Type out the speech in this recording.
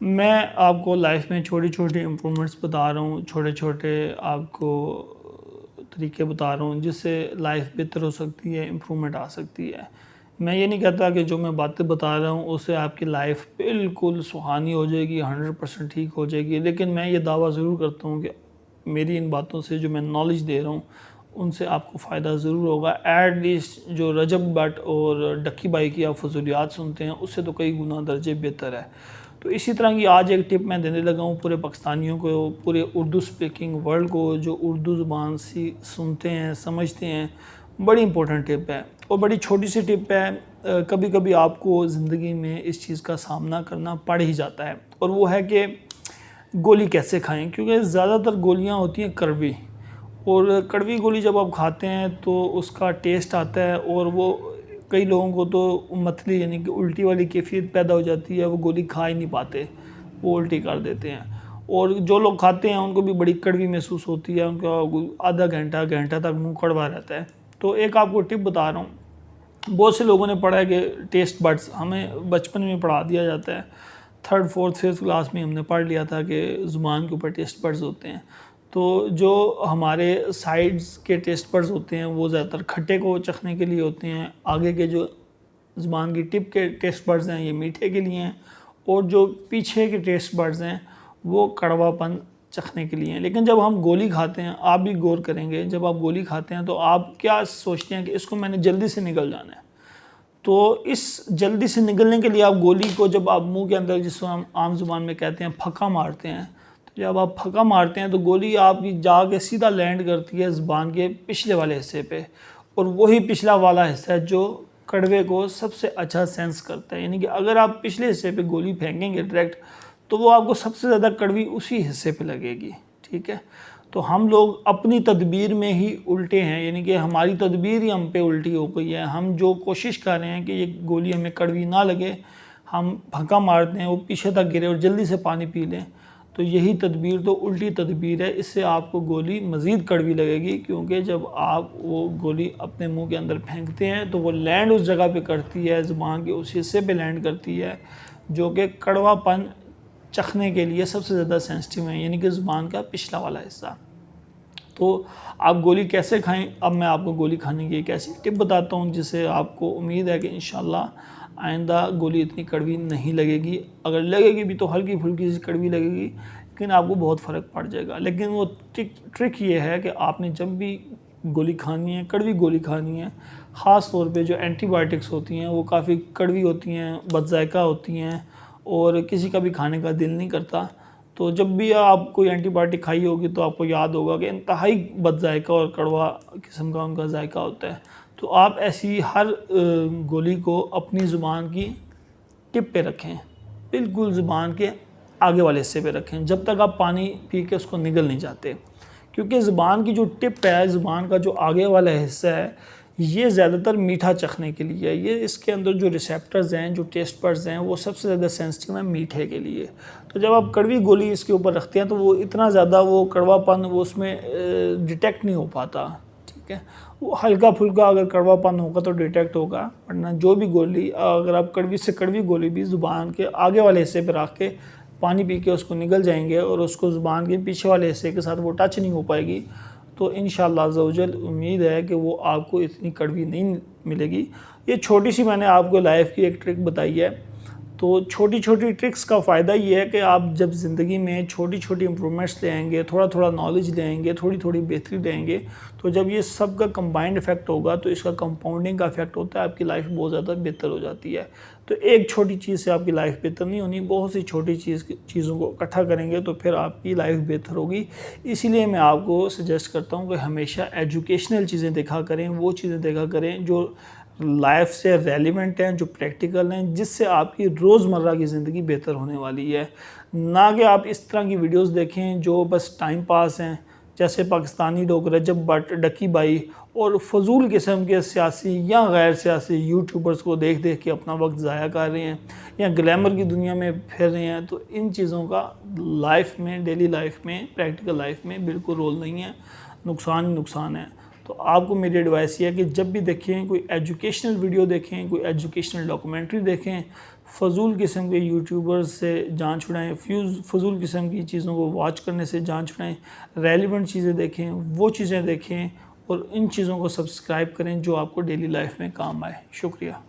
मैं आपको लाइफ में छोटी छोटी इम्प्रूवमेंट्स बता रहा हूँ, छोटे छोटे आपको तरीके बता रहा हूँ जिससे लाइफ बेहतर हो सकती है, इम्प्रूवमेंट आ सकती है। मैं ये नहीं कहता कि जो मैं बातें बता रहा हूँ उससे आपकी लाइफ बिल्कुल सुहानी हो जाएगी, 100% ठीक हो जाएगी, लेकिन मैं ये दावा ज़रूर करता हूँ कि मेरी इन बातों से जो मैं नॉलेज दे रहा हूँ उनसे आपको फ़ायदा ज़रूर होगा। एट लीस्ट जो रजब भट्ट और डक्की बाई की आप फजूलियात सुनते हैं उससे तो कई गुना दर्जे बेहतर है। तो इसी तरह की आज एक टिप मैं देने लगा हूँ पूरे पाकिस्तानियों को, पूरे उर्दू स्पीकिंग वर्ल्ड को जो उर्दू ज़ुबान सी सुनते हैं, समझते हैं। बड़ी इंपॉर्टेंट टिप है और बड़ी छोटी सी टिप है। कभी कभी आपको ज़िंदगी में इस चीज़ का सामना करना पड़ ही जाता है, और वो है कि गोली कैसे खाएं, क्योंकि ज़्यादातर गोलियां होती हैं कड़वी, और कड़वी गोली जब आप खाते हैं तो उसका टेस्ट आता है और वो कई लोगों को तो मतली यानी कि उल्टी वाली कैफियत पैदा हो जाती है, वो गोली खा ही नहीं पाते, वो उल्टी कर देते हैं। और जो लोग खाते हैं उनको भी बड़ी कड़वी महसूस होती है, उनका आधा घंटा घंटा तक मुंह कड़वा रहता है। तो एक आपको टिप बता रहा हूँ। बहुत से लोगों ने पढ़ा है कि टेस्ट बड्स हमें बचपन में पढ़ा दिया जाता है, 3rd 4th 5th क्लास में हमने पढ़ लिया था कि ज़ुबान के ऊपर टेस्ट बड्स होते हैं। तो जो हमारे साइड्स के टेस्ट बड्स होते हैं वो ज़्यादातर खट्टे को चखने के लिए होते हैं, आगे के जो ज़ुबान की टिप के टेस्ट बड्स हैं ये मीठे के लिए हैं, और जो पीछे के टेस्ट बड्स हैं वो कड़वापन चखने के लिए हैं। लेकिन जब हम गोली खाते हैं, आप भी गौर करेंगे, जब आप गोली खाते हैं तो आप क्या सोचते हैं कि इसको मैंने जल्दी से निकल जाना है। तो इस जल्दी से निकलने के लिए आप गोली को जब आप मुंह के अंदर, जिसको हम आम जुबान में कहते हैं फक्का मारते हैं, तो जब आप फक्का मारते हैं तो गोली आपकी जाके सीधा लैंड करती है ज़ुबान के पिछले वाले हिस्से पे, और वही पिछला वाला हिस्सा है जो कड़वे को सबसे अच्छा सेंस करता है। यानी कि अगर आप पिछले हिस्से पे गोली फेंकेंगे डायरेक्ट तो वो आपको सबसे ज़्यादा कड़वी उसी हिस्से पे लगेगी। ठीक है, तो हम लोग अपनी तदबीर में ही उल्टे हैं, यानी कि हमारी तदबीर ही हम पे उल्टी हो गई है। हम जो कोशिश कर रहे हैं कि ये गोली हमें कड़वी ना लगे, हम फंका मारते हैं वो पीछे तक गिरे और जल्दी से पानी पी लें, तो यही तदबीर तो उल्टी तदबीर है। इससे आपको गोली मज़ीद कड़वी लगेगी, क्योंकि जब आप वो गोली अपने मुंह के अंदर फेंकते हैं तो वो लैंड उस जगह पे करती है, ज़ुबान के उस हिस्से पे लैंड करती है जो कि कड़वापन चखने के लिए सबसे ज़्यादा सेंसिटिव है, यानी कि ज़ुबान का पिछला वाला हिस्सा। तो आप गोली कैसे खाएं, अब मैं आपको गोली खाने की एक ऐसी टिप बताता हूं जिससे आपको उम्मीद है कि इंशाल्लाह आइंदा गोली इतनी कड़वी नहीं लगेगी। अगर लगेगी भी तो हल्की फुल्की सी कड़वी लगेगी, लेकिन आपको बहुत फ़र्क पड़ जाएगा। लेकिन वो ट्रिक ये है कि आपने जब भी गोली खानी है, कड़वी गोली खानी है, ख़ास तौर पे जो एंटीबायोटिक्स होती हैं वो काफ़ी कड़वी होती हैं, बदज़ायका होती हैं और किसी का भी खाने का दिल नहीं करता। तो जब भी आप कोई एंटीबायोटिक खाई होगी तो आपको याद होगा कि इंतहाई बदजायका और कड़वा किस्म का उनका जायका होता है। तो आप ऐसी हर गोली को अपनी ज़ुबान की टिप पे रखें, बिल्कुल ज़ुबान के आगे वाले हिस्से पे रखें, जब तक आप पानी पी के उसको निगल नहीं जाते। क्योंकि ज़ुबान की जो टिप है, ज़ुबान का जो आगे वाला हिस्सा है, ये ज़्यादातर मीठा चखने के लिए है। ये इसके अंदर जो रिसेप्टर्स हैं, जो टेस्ट बड्स हैं, वो सबसे ज़्यादा सेंसिटिव है मीठे के लिए। तो जब आप कड़वी गोली इसके ऊपर रखते हैं तो वो इतना ज़्यादा वो कड़वापन वो उसमें डिटेक्ट नहीं हो पाता। ठीक है, वो हल्का फुल्का अगर कड़वापन होगा तो डिटेक्ट होगा, वरना जो भी गोली अगर आप कड़वी से कड़वी गोली भी ज़ुबान के आगे वाले हिस्से पर रख के पानी पी के उसको निगल जाएंगे और उसको ज़ुबान के पीछे वाले हिस्से के साथ वो टच नहीं हो पाएगी, तो इंशाअल्लाह अज़्ज़वजल उम्मीद है कि वो आपको इतनी कड़वी नहीं मिलेगी। ये छोटी सी मैंने आपको लाइफ की एक ट्रिक बताई है। तो छोटी छोटी ट्रिक्स का फ़ायदा ये है कि आप जब ज़िंदगी में छोटी छोटी इम्प्रूवमेंट्स ले आएंगे, थोड़ा थोड़ा नॉलेज ले आएंगे, थोड़ी थोड़ी बेहतरी ले आएंगे, तो जब ये सब का कंबाइंड इफेक्ट होगा तो इसका कंपाउंडिंग का इफेक्ट होता है, आपकी लाइफ बहुत ज़्यादा बेहतर हो जाती है। तो एक छोटी चीज़ से आपकी लाइफ बेहतर नहीं होनी, बहुत सी छोटी चीज़ों को इकट्ठा करेंगे तो फिर आपकी लाइफ बेहतर होगी। इसीलिए मैं आपको सजेस्ट करता हूँ कि हमेशा एजुकेशनल चीज़ें देखा करें, वो चीज़ें देखा करें जो लाइफ से रेलिवेंट हैं, जो प्रैक्टिकल हैं, जिससे आपकी रोज़मर्रा की ज़िंदगी बेहतर होने वाली है। ना कि आप इस तरह की वीडियोस देखें जो बस टाइम पास हैं, जैसे पाकिस्तानी लोग रजब भट्ट, डक्की बाई और फजूल किस्म के सियासी या गैर सियासी यूट्यूबर्स को देख देख के अपना वक्त ज़ाया कर रहे हैं या ग्लैमर की दुनिया में फिर रहे हैं। तो इन चीज़ों का लाइफ में, डेली लाइफ में, प्रैक्टिकल लाइफ में बिल्कुल रोल नहीं है, नुकसान ही नुकसान है। तो आपको मेरी एडवाइस ये है कि जब भी देखें कोई एजुकेशनल वीडियो देखें, कोई एजुकेशनल डॉक्यूमेंट्री देखें, फ़जूल किस्म के यूट्यूबर्स से जान छुड़ाएं, फ़जूल किस्म की चीज़ों को वॉच करने से जान छुड़ाएं, रेलिवेंट चीज़ें देखें, वो चीज़ें देखें और इन चीज़ों को सब्सक्राइब करें जो आपको डेली लाइफ में काम आए। शुक्रिया।